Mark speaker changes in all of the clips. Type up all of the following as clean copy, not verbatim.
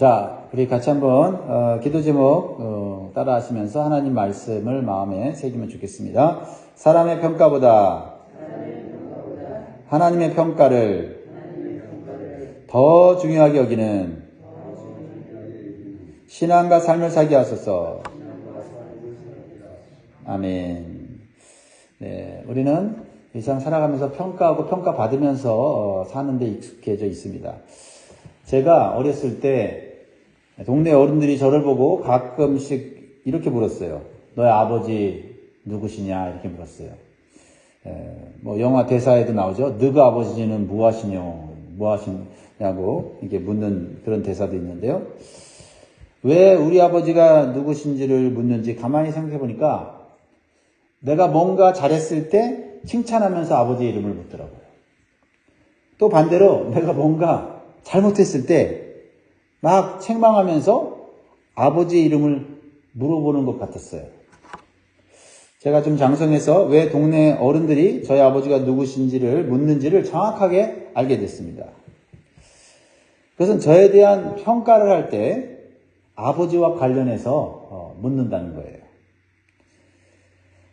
Speaker 1: 자, 우리 같이 한번 기도 제목 따라 하시면서 하나님 말씀을 마음에 새기면 좋겠습니다. 사람의 평가보다 하나님의 평가를 더 중요하게 여기는 신앙과 삶을 살게 하소서. 아멘. 네, 우리는 이 세상 살아가면서 평가하고 평가받으면서 사는데 익숙해져 있습니다. 제가 어렸을 때 동네 어른들이 저를 보고 가끔씩 이렇게 물었어요. 너의 아버지 누구시냐? 이렇게 물었어요. 뭐 영화 대사에도 나오죠. 너가 아버지는 무엇이냐고 이렇게 묻는 그런 대사도 있는데요. 왜 우리 아버지가 누구신지를 묻는지 가만히 생각해 보니까 내가 뭔가 잘했을 때 칭찬하면서 아버지 이름을 묻더라고요. 또 반대로 내가 뭔가 잘못했을 때 막 책망하면서 아버지 이름을 물어보는 것 같았어요. 제가 좀 장성해서 왜 동네 어른들이 저희 아버지가 누구신지를 묻는지를 정확하게 알게 됐습니다. 그것은 저에 대한 평가를 할 때 아버지와 관련해서 묻는다는 거예요.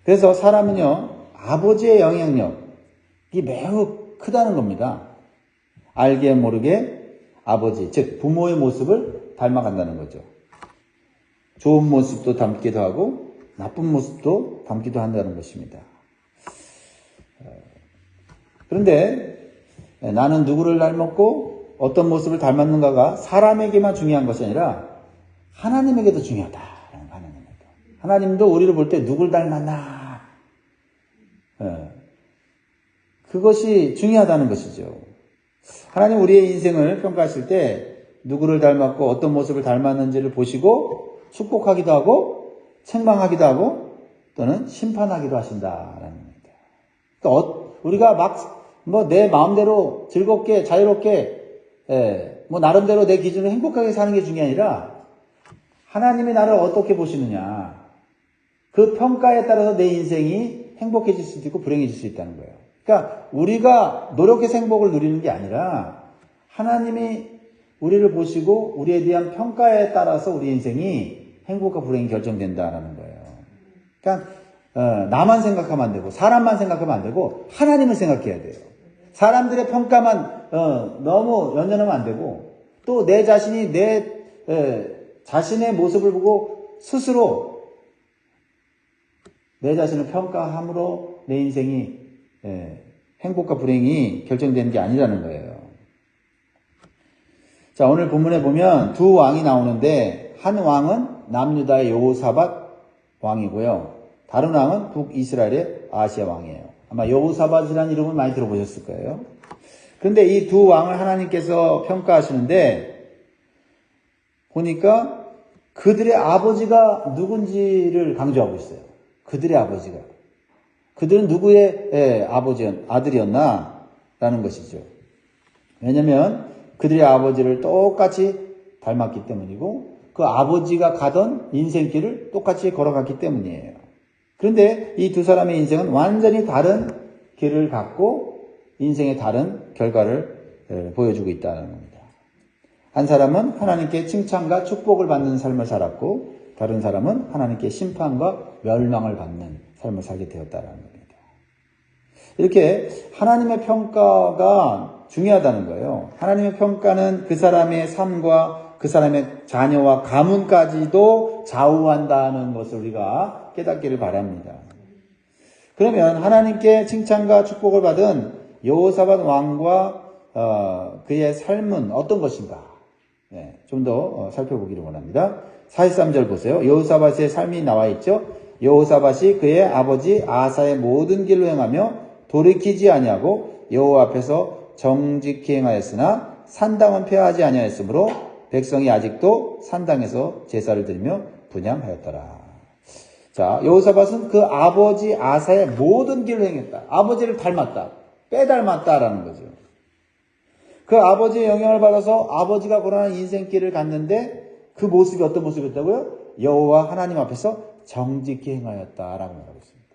Speaker 1: 그래서 사람은요, 아버지의 영향력이 매우 크다는 겁니다. 알게 모르게 아버지, 즉 부모의 모습을 닮아간다는 거죠. 좋은 모습도 닮기도 하고 나쁜 모습도 닮기도 한다는 것입니다. 그런데 나는 누구를 닮았고 어떤 모습을 닮았는가가 사람에게만 중요한 것이 아니라 하나님에게도 중요하다라는 하나님에게. 하나님도 우리를 볼 때 누굴 닮았나? 그것이 중요하다는 것이죠. 하나님 우리의 인생을 평가하실 때 누구를 닮았고 어떤 모습을 닮았는지를 보시고 축복하기도 하고 책망하기도 하고 또는 심판하기도 하신다라는 겁니다. 그러니까 우리가 막 내 마음대로 즐겁게 자유롭게 나름대로 내 기준으로 행복하게 사는 게 중요한 게 아니라 하나님이 나를 어떻게 보시느냐, 그 평가에 따라서 내 인생이 행복해질 수도 있고 불행해질 수 있다는 거예요. 그러니까 우리가 노력해서 행복을 누리는 게 아니라 하나님이 우리를 보시고 우리에 대한 평가에 따라서 우리 인생이 행복과 불행이 결정된다는 거예요. 그러니까 나만 생각하면 안 되고 사람만 생각하면 안 되고 하나님을 생각해야 돼요. 사람들의 평가만 너무 연연하면 안 되고 또 내 자신이 내 자신의 모습을 보고 스스로 내 자신을 평가함으로 내 인생이 행복과 불행이 결정되는 게 아니라는 거예요. 자, 오늘 본문에 보면 두 왕이 나오는데 한 왕은 남유다의 여호사밧 왕이고요. 다른 왕은 북이스라엘의 아하시야 왕이에요. 아마 여호사밧이라는 이름을 많이 들어보셨을 거예요. 그런데 이 두 왕을 하나님께서 평가하시는데 보니까 그들의 아버지가 누군지를 강조하고 있어요. 그들의 아버지가. 그들은 누구의 아들이었나? 라는 것이죠. 왜냐하면 그들의 아버지를 똑같이 닮았기 때문이고 그 아버지가 가던 인생길을 똑같이 걸어갔기 때문이에요. 그런데 이 두 사람의 인생은 완전히 다른 길을 갖고 인생의 다른 결과를 보여주고 있다는 겁니다. 한 사람은 하나님께 칭찬과 축복을 받는 삶을 살았고 다른 사람은 하나님께 심판과 멸망을 받는 삶을 살게 되었다는 겁니다. 이렇게 하나님의 평가가 중요하다는 거예요. 하나님의 평가는 그 사람의 삶과 그 사람의 자녀와 가문까지도 좌우한다는 것을 우리가 깨닫기를 바랍니다. 그러면 하나님께 칭찬과 축복을 받은 여호사밧 왕과 그의 삶은 어떤 것인가? 좀 더 살펴보기를 원합니다. 43절 보세요. 여호사밧의 삶이 나와 있죠. 여호사밧이 그의 아버지 아사의 모든 길로 행하며 돌이키지 아니하고 여호와 앞에서 정직히 행하였으나 산당은 폐하지 아니하였으므로 백성이 아직도 산당에서 제사를 드리며 분향하였더라. 자, 여호사밧은 그 아버지 아사의 모든 길로 행했다. 아버지를 닮았다. 빼닮았다라는 거죠. 그 아버지의 영향을 받아서 아버지가 고난한 인생길을 갔는데 그 모습이 어떤 모습이었다고요? 여호와 하나님 앞에서 정직히 행하였다라고 말하고 있습니다.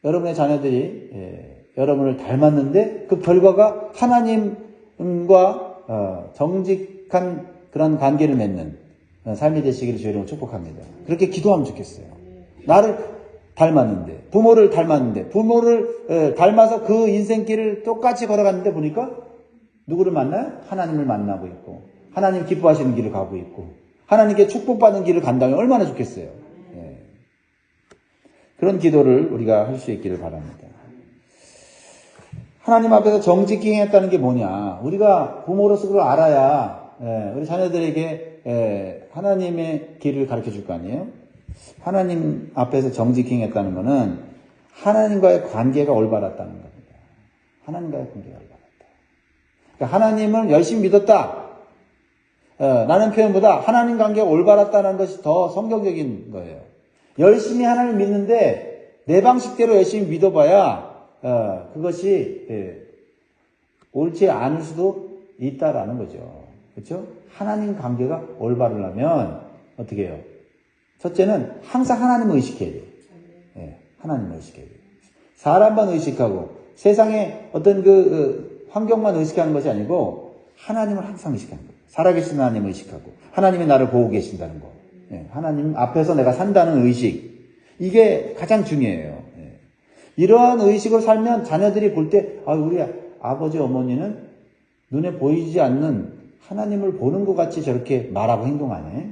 Speaker 1: 여러분의 자녀들이 여러분을 닮았는데 그 결과가 하나님과 정직한 그런 관계를 맺는 삶이 되시기를 주의 이름으로 축복합니다. 그렇게 기도하면 좋겠어요. 나를 닮았는데, 부모를 닮았는데, 부모를 닮아서 그 인생길을 똑같이 걸어갔는데 보니까 누구를 만나요? 하나님을 만나고 있고, 하나님 기뻐하시는 길을 가고 있고, 하나님께 축복받는 길을 간다면 얼마나 좋겠어요. 예. 그런 기도를 우리가 할 수 있기를 바랍니다. 하나님 앞에서 정직히 행했다는 게 뭐냐? 우리가 부모로서 그걸 알아야 우리 자녀들에게 하나님의 길을 가르쳐 줄 거 아니에요? 하나님 앞에서 정직히 행했다는 것은 하나님과의 관계가 올바랐다는 겁니다. 하나님과의 관계가 올바랐다. 그러니까 하나님을 열심히 믿었다. 라는 표현보다 하나님 관계가 올바랐다는 것이 더 성경적인 거예요. 열심히 하나님을 믿는데 내 방식대로 열심히 믿어봐야 그것이 옳지 않을 수도 있다라는 거죠. 그렇죠? 하나님 관계가 올바르려면 어떻게 해요? 첫째는 항상 하나님을 의식해야 돼요. 하나님을 의식해야 돼요. 사람만 의식하고 세상의 어떤 환경만 의식하는 것이 아니고 하나님을 항상 의식하는 거예요. 살아계신 하나님을 의식하고 하나님이 나를 보고 계신다는 거. 하나님 앞에서 내가 산다는 의식. 이게 가장 중요해요. 이러한 의식을 살면 자녀들이 볼 때 우리 아버지 어머니는 눈에 보이지 않는 하나님을 보는 것 같이 저렇게 말하고 행동하네.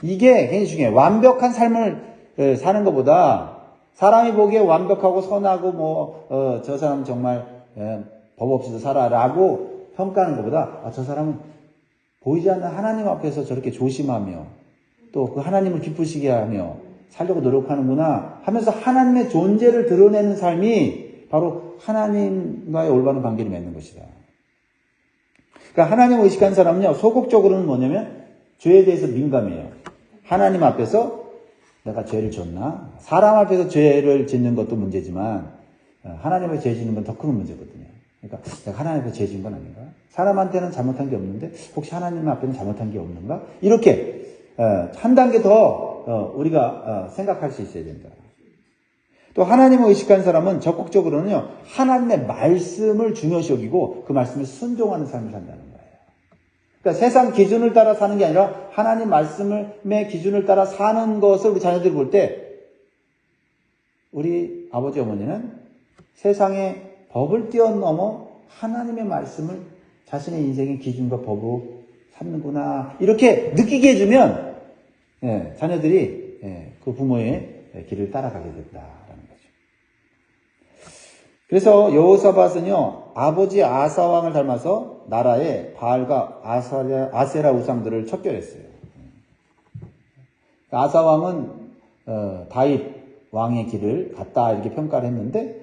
Speaker 1: 이게 굉장히 중요해요. 완벽한 삶을 사는 것보다 사람이 보기에 완벽하고 선하고 저 사람 정말 법 없이도 살아라고 평가하는 것보다 저 사람은 보이지 않는 하나님 앞에서 저렇게 조심하며 또 그 하나님을 기쁘시게 하며 살려고 노력하는구나 하면서 하나님의 존재를 드러내는 삶이 바로 하나님과의 올바른 관계를 맺는 것이다. 그러니까 하나님을 의식한 사람은요, 소극적으로는 뭐냐면 죄에 대해서 민감해요. 하나님 앞에서 내가 죄를 졌나? 사람 앞에서 죄를 짓는 것도 문제지만 하나님 앞에 죄 짓는 건 더 큰 문제거든요. 그러니까 내가 하나님 앞에 죄 지은 건 아닌가? 사람한테는 잘못한 게 없는데 혹시 하나님 앞에는 잘못한 게 없는가? 이렇게 한 단계 더 우리가 생각할 수 있어야 된다. 또 하나님을 의식한 사람은 적극적으로는요, 하나님의 말씀을 중요시 여기고 그 말씀에 순종하는 삶을 산다는 거예요. 그러니까 세상 기준을 따라 사는 게 아니라 하나님 말씀의 기준을 따라 사는 것을 우리 자녀들이 볼 때 우리 아버지 어머니는 세상의 법을 뛰어넘어 하나님의 말씀을 자신의 인생의 기준과 법으로 삼는구나 이렇게 느끼게 해주면 자녀들이 그 부모의 길을 따라가게 된다라는 거죠. 그래서 여호사밧은요, 아버지 아사 왕을 닮아서 나라에 바알과 아세라 우상들을 척결했어요. 아사 왕은 다윗 왕의 길을 갔다 이렇게 평가를 했는데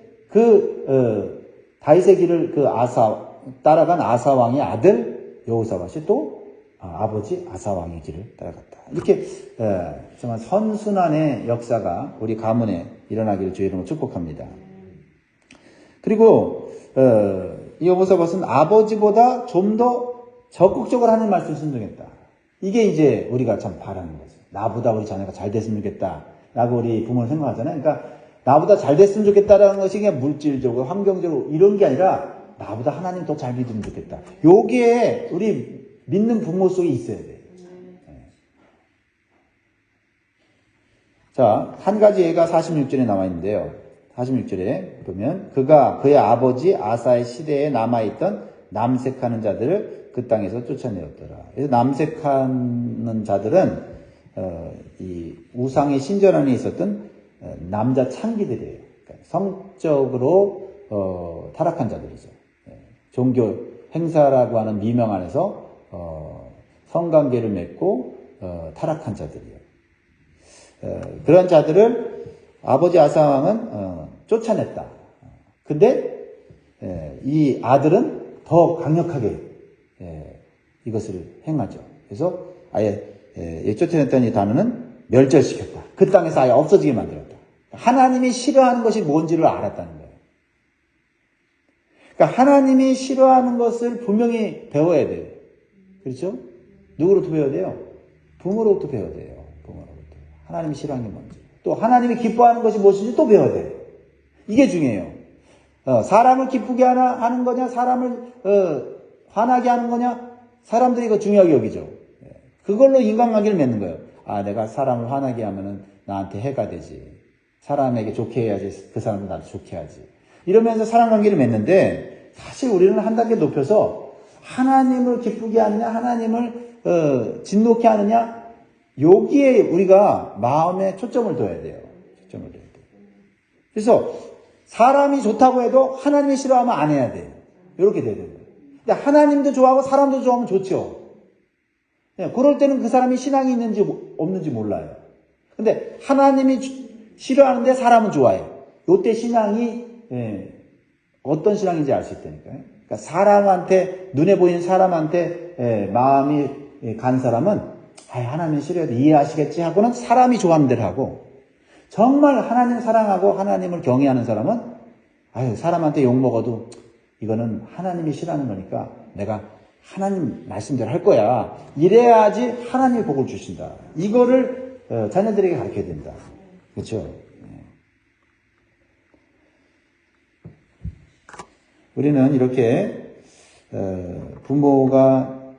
Speaker 1: 다윗의 길을 따라간 아사 왕의 아들 여호사밧이 또 아버지 아사 왕의 길을 따라갔다. 이렇게 정말 선순환의 역사가 우리 가문에 일어나기를 주의 이름으로 축복합니다. 그리고 이 여호사밧은 아버지보다 좀 더 적극적으로 하는 말씀을 순종했다. 이게 이제 우리가 참 바라는 거죠. 나보다 우리 자녀가 잘 됐으면 좋겠다라고 우리 부모는 생각하잖아요. 그러니까 나보다 잘 됐으면 좋겠다라는 것이 그냥 물질적으로, 환경적으로 이런 게 아니라 나보다 하나님 더 잘 믿으면 좋겠다. 요게 우리 믿는 부모 속에 있어야 돼요. 자, 한 가지 예가 46절에 나와 있는데요. 46절에 보면 그가 그의 아버지 아사의 시대에 남아있던 남색하는 자들을 그 땅에서 쫓아내었더라. 그래서 남색하는 자들은 이 우상의 신전 안에 있었던 남자 창기들이에요. 그러니까 성적으로 타락한 자들이죠. 종교 행사라고 하는 미명 안에서 성관계를 맺고 타락한 자들이에요. 그런 자들을 아버지 아사 왕은 쫓아냈다. 근데 이 아들은 더 강력하게 이것을 행하죠. 그래서 아예 쫓아냈다는 이 단어는 멸절시켰다. 그 땅에서 아예 없어지게 만들었다. 하나님이 싫어하는 것이 뭔지를 알았다는 거예요. 그러니까 하나님이 싫어하는 것을 분명히 배워야 돼요. 그렇죠? 누구로부터 배워야 돼요? 부모로부터 배워야 돼요. 부모로부터. 하나님이 싫어하는 게 뭔지. 또 하나님이 기뻐하는 것이 무엇인지 또 배워야 돼요. 이게 중요해요. 사람을 기쁘게 하는 거냐, 사람을 화나게 하는 거냐, 사람들이 이거 중요하게 여기죠. 그걸로 인간관계를 맺는 거예요. 아, 내가 사람을 화나게 하면은 나한테 해가 되지. 사람에게 좋게 해야지 그 사람도 나도 좋게 하지. 이러면서 사람관계를 맺는데 사실 우리는 한 단계 높여서 하나님을 기쁘게 하느냐, 하나님을 진노케 하느냐, 여기에 우리가 마음에 초점을 둬야 돼요. 초점을 둬야 돼요. 그래서 사람이 좋다고 해도 하나님이 싫어하면 안 해야 돼요. 이렇게 돼야 돼요. 근데 하나님도 좋아하고 사람도 좋아하면 좋죠. 그럴 때는 그 사람이 신앙이 있는지 없는지 몰라요. 근데 하나님이 싫어하는데 사람은 좋아해요. 이때 신앙이 어떤 신앙인지 알 수 있다니까요. 그러니까 사람한테, 눈에 보이는 사람한테 마음이 간 사람은 하나님 싫어해도 이해하시겠지 하고는 사람이 좋아하는 대로 하고, 정말 하나님 사랑하고 하나님을 경외하는 사람은 사람한테 욕먹어도 이거는 하나님이 싫어하는 거니까 내가 하나님 말씀대로 할 거야. 이래야지 하나님이 복을 주신다. 이거를 자녀들에게 가르쳐야 된다. 그렇죠? 우리는 이렇게 부모가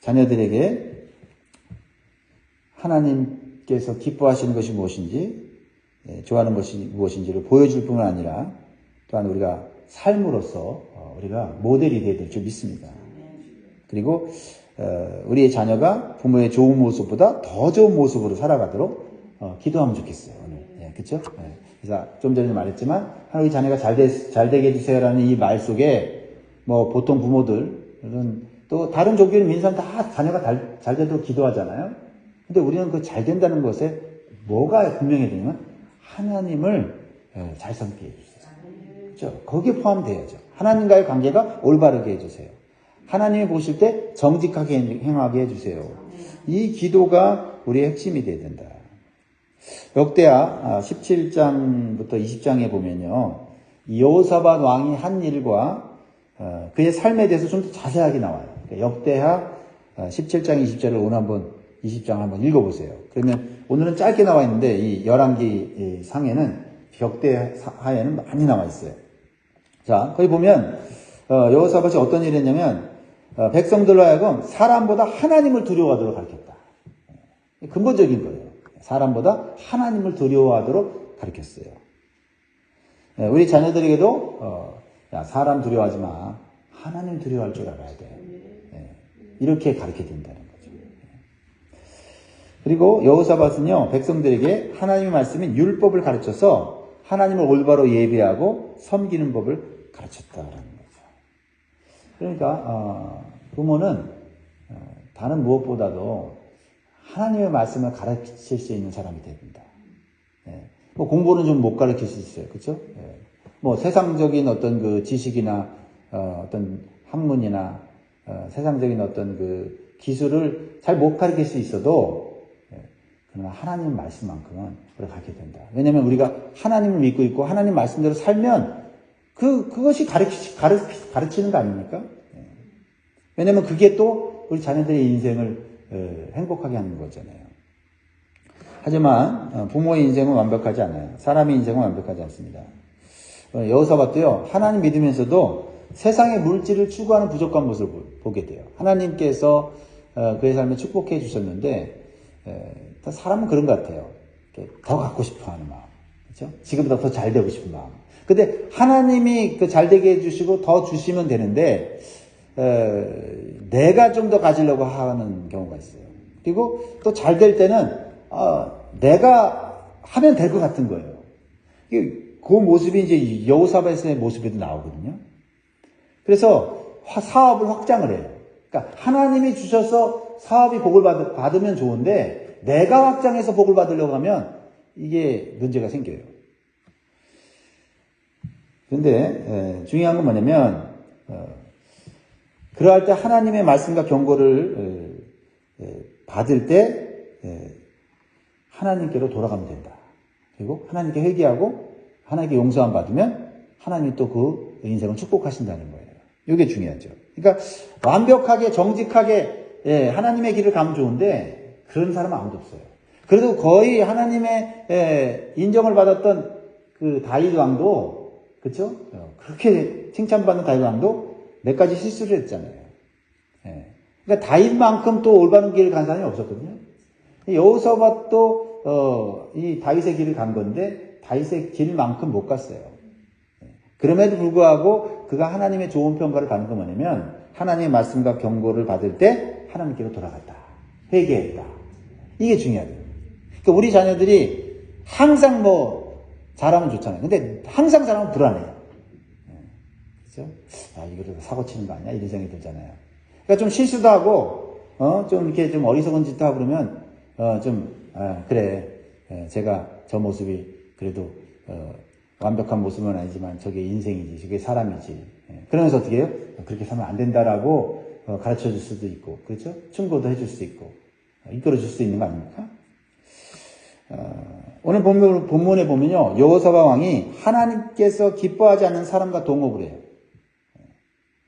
Speaker 1: 자녀들에게 하나님께서 기뻐하시는 것이 무엇인지, 좋아하는 것이 무엇인지를 보여줄 뿐만 아니라 또한 우리가 삶으로서 우리가 모델이 되어야 될 줄 믿습니다. 그리고 우리의 자녀가 부모의 좋은 모습보다 더 좋은 모습으로 살아가도록 기도하면 좋겠어요. 오늘. 그렇죠? 그래서 좀 전에 말했지만 우리 자녀가 잘 되게 해주세요라는 이 말 속에 뭐 보통 부모들은 또 다른 종교를 믿는 사람 다 자녀가 잘 되도록 기도하잖아요. 근데 우리는 그 잘 된다는 것에 뭐가 분명히 되냐면 하나님을 잘 섬게 해주세요. 그렇죠? 거기에 포함되어야죠. 하나님과의 관계가 올바르게 해주세요. 하나님이 보실 때 정직하게 행하게 해주세요. 이 기도가 우리의 핵심이 되어야 된다. 역대하 17장부터 20장에 보면요, 여호사밧 왕이 한 일과 그의 삶에 대해서 좀 더 자세하게 나와요. 역대하 17장 20절을 오늘 한번 20장 한번 읽어보세요. 그러면 오늘은 짧게 나와 있는데 이 열왕기 상에는 역대하에는 많이 나와 있어요. 자, 거기 보면 여호사밧이 어떤 일을 했냐면 백성들로 하여금 사람보다 하나님을 두려워하도록 가르쳤다. 근본적인 거예요. 사람보다 하나님을 두려워하도록 가르쳤어요. 우리 자녀들에게도 사람 두려워하지 마. 하나님 두려워할 줄 알아야 돼. 이렇게 가르쳐야 된다는 거죠. 그리고 여호사밧은요, 백성들에게 하나님의 말씀인 율법을 가르쳐서 하나님을 올바로 예배하고 섬기는 법을 가르쳤다라는 거죠. 그러니까 부모는 다른 무엇보다도 하나님의 말씀을 가르칠 수 있는 사람이 돼야 된다. 뭐 공부는 좀 못 가르칠 수 있어요, 그렇죠? 뭐 세상적인 어떤 그 지식이나 어떤 학문이나 세상적인 어떤 그 기술을 잘 못 가르칠 수 있어도 그러나 하나님 말씀만큼은 우리가 가르쳐야 된다. 왜냐하면 우리가 하나님을 믿고 있고 하나님 말씀대로 살면 그것이 가르치는 거 아닙니까? 왜냐하면 그게 또 우리 자녀들의 인생을 행복하게 하는 거잖아요. 하지만 부모의 인생은 완벽하지 않아요. 사람의 인생은 완벽하지 않습니다. 여호사밧도요, 하나님 믿으면서도 세상의 물질을 추구하는 부족한 모습을 보게 돼요. 하나님께서 그의 삶에 축복해 주셨는데 사람은 그런 것 같아요. 더 갖고 싶어 하는 마음. 그렇죠? 지금보다 더 잘 되고 싶은 마음. 근데 하나님이 그 잘 되게 해주시고 더 주시면 되는데 내가 좀 더 가지려고 하는 경우가 있어요. 그리고 또 잘 될 때는 내가 하면 될 것 같은 거예요. 그 모습이 이제 여호사밧의 모습에도 나오거든요. 그래서 사업을 확장을 해요. 그러니까 하나님이 주셔서 사업이 복을 받으면 좋은데 내가 확장해서 복을 받으려고 하면 이게 문제가 생겨요. 그런데 중요한 건 뭐냐면 그러할 때 하나님의 말씀과 경고를 받을 때 하나님께로 돌아가면 된다. 그리고 하나님께 회개하고 하나님께 용서함 받으면 하나님이 또 그 인생을 축복하신다는 거예요. 이게 중요하죠. 그러니까 완벽하게 정직하게 하나님의 길을 가면 좋은데 그런 사람은 아무도 없어요. 그래도 거의 하나님의 인정을 받았던 그 다윗 왕도, 그렇죠? 그렇게 칭찬받는 다윗 왕도 몇 가지 실수를 했잖아요. 그러니까 다윗만큼 또 올바른 길을 간 사람이 없었거든요. 여호사밧도 이 다윗의 길을 간 건데 다윗의 길만큼 못 갔어요. 그럼에도 불구하고 그가 하나님의 좋은 평가를 받는 건 뭐냐면 하나님의 말씀과 경고를 받을 때 하나님께로 돌아갔다. 회개했다. 이게 중요하죠. 그러니까 우리 자녀들이 항상 뭐 잘하면 좋잖아요. 근데 항상 잘하면 불안해요. 그렇죠? 아, 이거를 사고 치는 거 아니야? 이런 생각이 들잖아요. 그러니까 좀 실수도 하고, 좀 이렇게 좀 어리석은 짓도 하고 그러면, 그래. 제가 저 모습이 그래도, 완벽한 모습은 아니지만 저게 인생이지, 저게 사람이지. 그러면서 어떻게 해요? 그렇게 살면 안 된다라고 가르쳐 줄 수도 있고, 그렇죠? 충고도 해줄 수 있고, 이끌어 줄 수 있는 거 아닙니까? 오늘 본문에 보면요, 여호사밧 왕이 하나님께서 기뻐하지 않는 사람과 동업을 해요.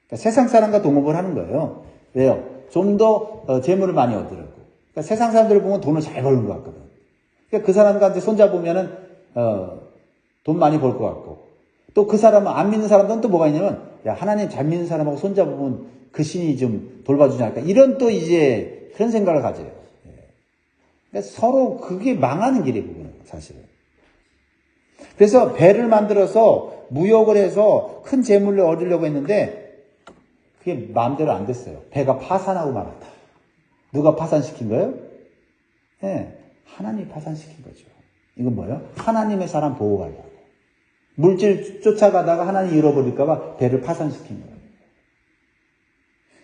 Speaker 1: 그러니까 세상 사람과 동업을 하는 거예요. 왜요? 좀 더 재물을 많이 얻으려고. 그러니까 세상 사람들을 보면 돈을 잘 버는 것 같거든. 그러니까 그 사람한테 손잡으면은 돈 많이 벌 것 같고, 또 그 사람은 안 믿는 사람들은 또 뭐가 있냐면, 야, 하나님 잘 믿는 사람하고 손잡으면 그 신이 좀 돌봐주지 않을까. 이런 또 이제 그런 생각을 가져요. 그러니까 서로 그게 망하는 길이거든요, 사실은. 그래서 배를 만들어서 무역을 해서 큰 재물을 얻으려고 했는데 그게 마음대로 안 됐어요. 배가 파산하고 말았다. 누가 파산시킨 거예요? 네, 하나님이 파산시킨 거죠. 이건 뭐예요? 하나님의 사람 보호하려고. 물질 쫓아가다가 하나님 잃어버릴까봐 배를 파산시킨 거예요.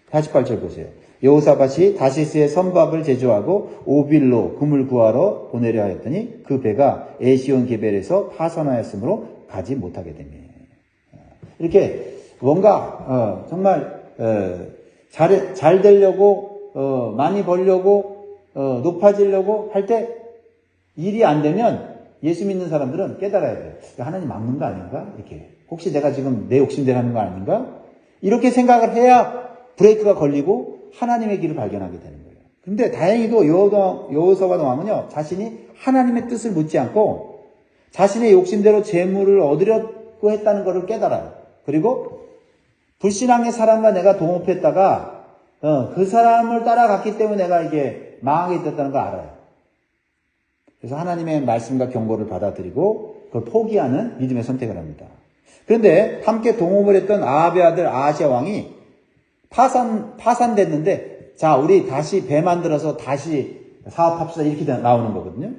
Speaker 1: 48절 보세요. 여호사밧이 다시스의 선박을 제조하고 오빌로 금을 구하러 보내려 하였더니 그 배가 에시온 게벨에서 파손하였으므로 가지 못하게 됩니다. 이렇게 뭔가 정말 잘 되려고 많이 벌려고 높아지려고 할 때 일이 안 되면 예수 믿는 사람들은 깨달아야 돼요. 하나님 막는 거 아닌가? 이렇게 혹시 내가 지금 내 욕심대로 하는 거 아닌가? 이렇게 생각을 해야 브레이크가 걸리고 하나님의 길을 발견하게 되는 거예요. 근데 다행히도 여호사밧 왕은요, 자신이 하나님의 뜻을 묻지 않고 자신의 욕심대로 재물을 얻으려고 했다는 것을 깨달아요. 그리고 불신앙의 사람과 내가 동업했다가 그 사람을 따라갔기 때문에 내가 이게 망하게 됐다는 걸 알아요. 그래서 하나님의 말씀과 경고를 받아들이고 그걸 포기하는 믿음의 선택을 합니다. 그런데 함께 동업을 했던 아합의 아들 아하시야 왕이 파산됐는데, 자, 우리 다시 배 만들어서 다시 사업합시다. 이렇게 나오는 거거든요.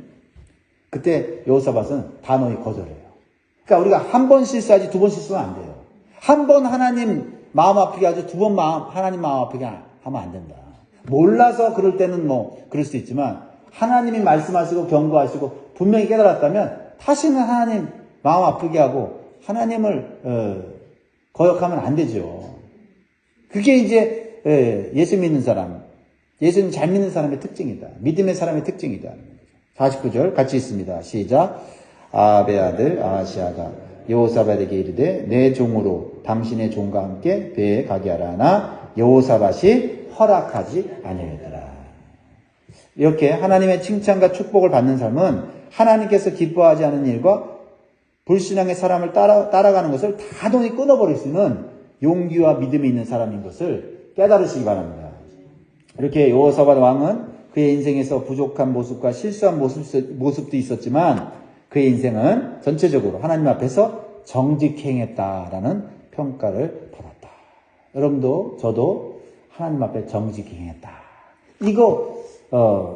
Speaker 1: 그때 여호사밧은 단호히 거절해요. 그러니까 우리가 한 번 실수하지 두 번 실수하면 안 돼요. 한 번 하나님 마음 아프게 하죠. 두 번 하나님 마음 아프게 하면 안 된다. 몰라서 그럴 때는 뭐 그럴 수 있지만 하나님이 말씀하시고 경고하시고 분명히 깨달았다면 다시는 하나님 마음 아프게 하고 하나님을 거역하면 안 되죠. 그게 이제 예수 믿는 사람, 예수님 잘 믿는 사람의 특징이다. 믿음의 사람의 특징이다. 49절 같이 있습니다. 시작. 아합의 아들 아하시야가 여호사밧에게 이르되 내 종으로 당신의 종과 함께 배에 가게 하라 하나 여호사밧이 허락하지 아니하였더라. 이렇게 하나님의 칭찬과 축복을 받는 삶은 하나님께서 기뻐하지 않은 일과 불신앙의 사람을 따라가는 것을 다돈히 끊어버릴 수 있는 용기와 믿음이 있는 사람인 것을 깨달으시기 바랍니다. 이렇게 여호사밧 왕은 그의 인생에서 부족한 모습과 실수한 모습도 있었지만 그의 인생은 전체적으로 하나님 앞에서 정직행했다라는 평가를 받았다. 여러분도 저도 하나님 앞에 정직행했다. 이거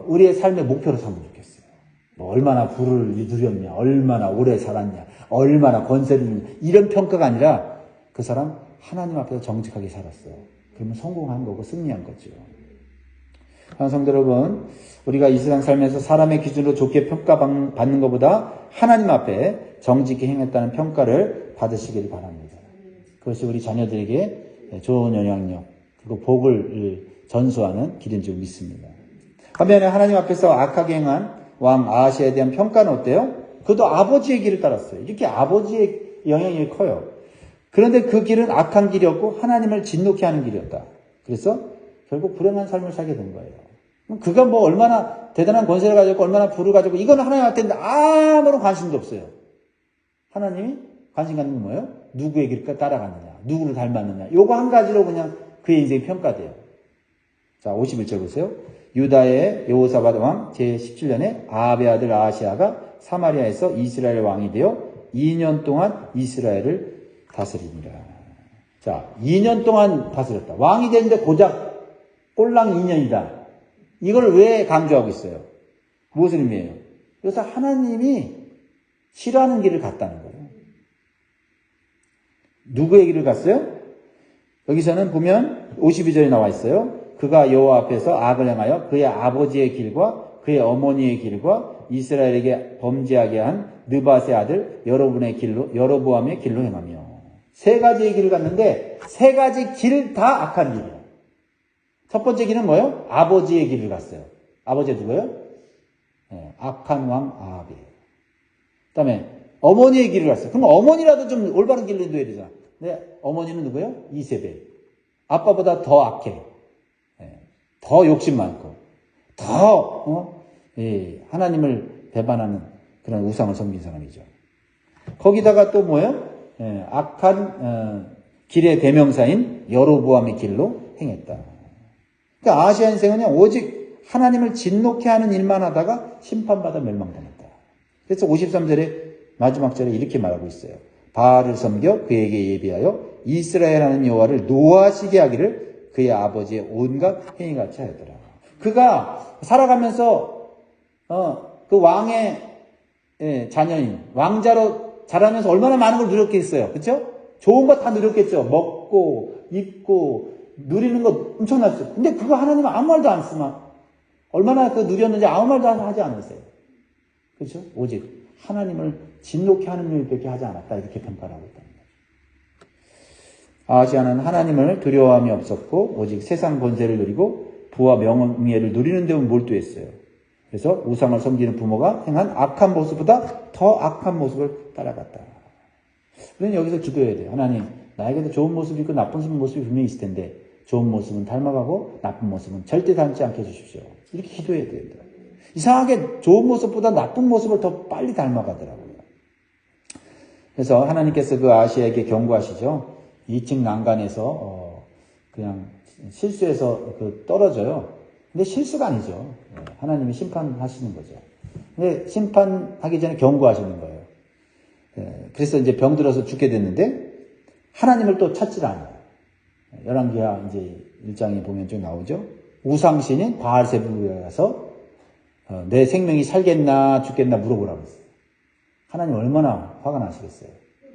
Speaker 1: 우리의 삶의 목표로 삼으면 좋겠어요. 뭐 얼마나 부를 누렸냐, 얼마나 오래 살았냐, 얼마나 권세를 누렸냐, 이런 평가가 아니라 그 사람 하나님 앞에서 정직하게 살았어. 그러면 성공한 거고 승리한 거죠. 성도 여러분, 우리가 이 세상 살면서 사람의 기준으로 좋게 평가받는 것보다 하나님 앞에 정직히 행했다는 평가를 받으시기를 바랍니다. 그것이 우리 자녀들에게 좋은 영향력 그리고 복을 전수하는 길인 줄 믿습니다. 반면에 하나님 앞에서 악하게 행한 왕 아하시아에 대한 평가는 어때요? 그도 아버지의 길을 따랐어요. 이렇게 아버지의 영향력이 커요. 그런데 그 길은 악한 길이었고 하나님을 진노케 하는 길이었다. 그래서 결국 불행한 삶을 살게 된 거예요. 그가 뭐 얼마나 대단한 권세를 가지고 얼마나 부를 가지고 이건 하나님한테 아무런 관심도 없어요. 하나님이 관심 갖는 건 뭐예요? 누구의 길을 따라갔느냐, 누구를 닮았느냐. 요거 한 가지로 그냥 그의 인생이 평가돼요. 자, 51절 보세요. 유다의 여호사밧 왕 제17년에 아합의 아들 아하시야가 사마리아에서 이스라엘 왕이 되어 2년 동안 이스라엘을 다스립니다. 자, 2년 동안 다스렸다. 왕이 되는데 고작 꼴랑 2년이다. 이걸 왜 강조하고 있어요? 무슨 의미예요? 그래서 하나님이 싫어하는 길을 갔다는 거예요. 누구의 길을 갔어요? 여기서는 보면 52절에 나와 있어요. 그가 여호와 앞에서 악을 행하여 그의 아버지의 길과 그의 어머니의 길과 이스라엘에게 범죄하게 한 느밧의 아들 여로보암의 길로 행하며 세 가지의 길을 갔는데 세 가지 길 다 악한 길이에요. 첫 번째 길은 뭐예요? 아버지의 길을 갔어요. 아버지가 누구예요? 네, 악한 왕 아합이에요. 그 다음에 어머니의 길을 갔어요. 그럼 어머니라도 좀 올바른 길로 인도해야 되잖아. 근데 어머니는 누구예요? 이세벨. 아빠보다 더 악해. 네, 더 욕심 많고 더 하나님을 배반하는 그런 우상을 섬긴 사람이죠. 거기다가 또 뭐예요? 악한 길의 대명사인 여로보암의 길로 행했다. 그러니까 아하시야 인생은요, 오직 하나님을 진노케 하는 일만 하다가 심판받아 멸망당했다. 그래서 53절에 마지막 절에 이렇게 말하고 있어요. 바알을 섬겨 그에게 예비하여 이스라엘 하는 여호와를 노하시게 하기를 그의 아버지의 온갖 행위같이 하였더라. 그가 살아가면서 그 왕의 자녀인 왕자로 자라면서 얼마나 많은 걸 누렸겠어요. 그렇죠? 좋은 거 다 누렸겠죠. 먹고 입고 누리는 거 엄청났어요. 근데 그거 하나님은 아무 말도 안 쓰나. 얼마나 그 누렸는지 아무 말도 하지 않으세요. 그렇죠? 오직 하나님을 진노케 하는 일밖에 하지 않았다. 이렇게 평가를 하고 있다는 거죠. 아하시야는 하나님을 두려워함이 없었고 오직 세상 권세를 누리고 부와 명예를 누리는 데 몰두했어요. 그래서 우상을 섬기는 부모가 행한 악한 모습보다 더 악한 모습을 따라갔다. 그러니 여기서 기도해야 돼요. 하나님, 나에게도 좋은 모습이 있고 나쁜 모습이 분명히 있을 텐데 좋은 모습은 닮아가고 나쁜 모습은 절대 닮지 않게 해주십시오. 이렇게 기도해야 돼요. 이상하게 좋은 모습보다 나쁜 모습을 더 빨리 닮아가더라고요. 그래서 하나님께서 그 아하시야에게 경고하시죠. 2층 난간에서 그냥 실수해서 떨어져요. 근데 실수가 아니죠. 하나님이 심판하시는 거죠. 근데 심판하기 전에 경고하시는 거예요. 그래서 이제 병들어서 죽게 됐는데 하나님을 또 찾질 않아요. 열왕기하 이제 1장에 보면 좀 나오죠. 우상신인 바알세불에 가서 내 생명이 살겠나 죽겠나 물어보라고 했어요. 하나님 얼마나 화가 나시겠어요.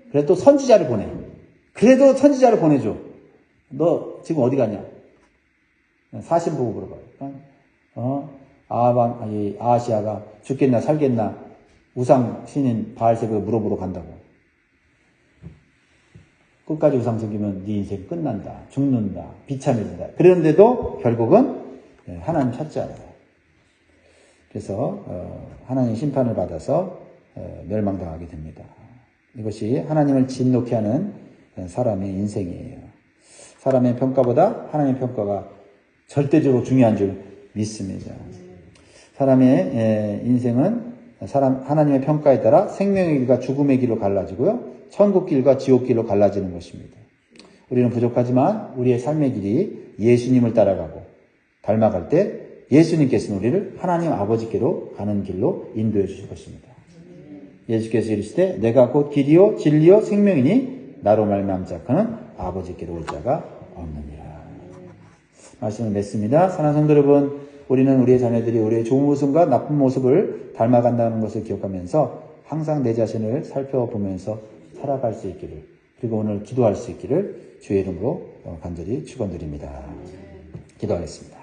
Speaker 1: 그래서 또 선지자를 보내요. 그래도 선지자를 보내줘. 너 지금 어디 가냐? 사신 보고 물어봐요. 아하시야가 죽겠나 살겠나 우상 신인 바알세불에 물어보러 간다고. 끝까지 우상 섬기면 네 인생 끝난다. 죽는다. 비참해진다. 그런데도 결국은 하나님 찾지 않아요. 그래서 하나님 심판을 받아서 멸망당하게 됩니다. 이것이 하나님을 진노케 하는 사람의 인생이에요. 사람의 평가보다 하나님의 평가가 절대적으로 중요한 줄 믿습니다. 사람의 인생은 하나님의 평가에 따라 생명의 길과 죽음의 길로 갈라지고요. 천국 길과 지옥 길로 갈라지는 것입니다. 우리는 부족하지만 우리의 삶의 길이 예수님을 따라가고 닮아갈 때 예수님께서는 우리를 하나님 아버지께로 가는 길로 인도해 주실 것입니다. 예수께서 이르시되 내가 곧 길이요 진리요 생명이니 나로 말미암지 자는 아버지께로 올 자가 없느니라. 말씀을 맺습니다. 사랑하는 성도 여러분, 우리는 우리의 자녀들이 우리의 좋은 모습과 나쁜 모습을 닮아간다는 것을 기억하면서 항상 내 자신을 살펴보면서 살아갈 수 있기를, 그리고 오늘 기도할 수 있기를 주의 이름으로 간절히 축원드립니다. 기도하겠습니다.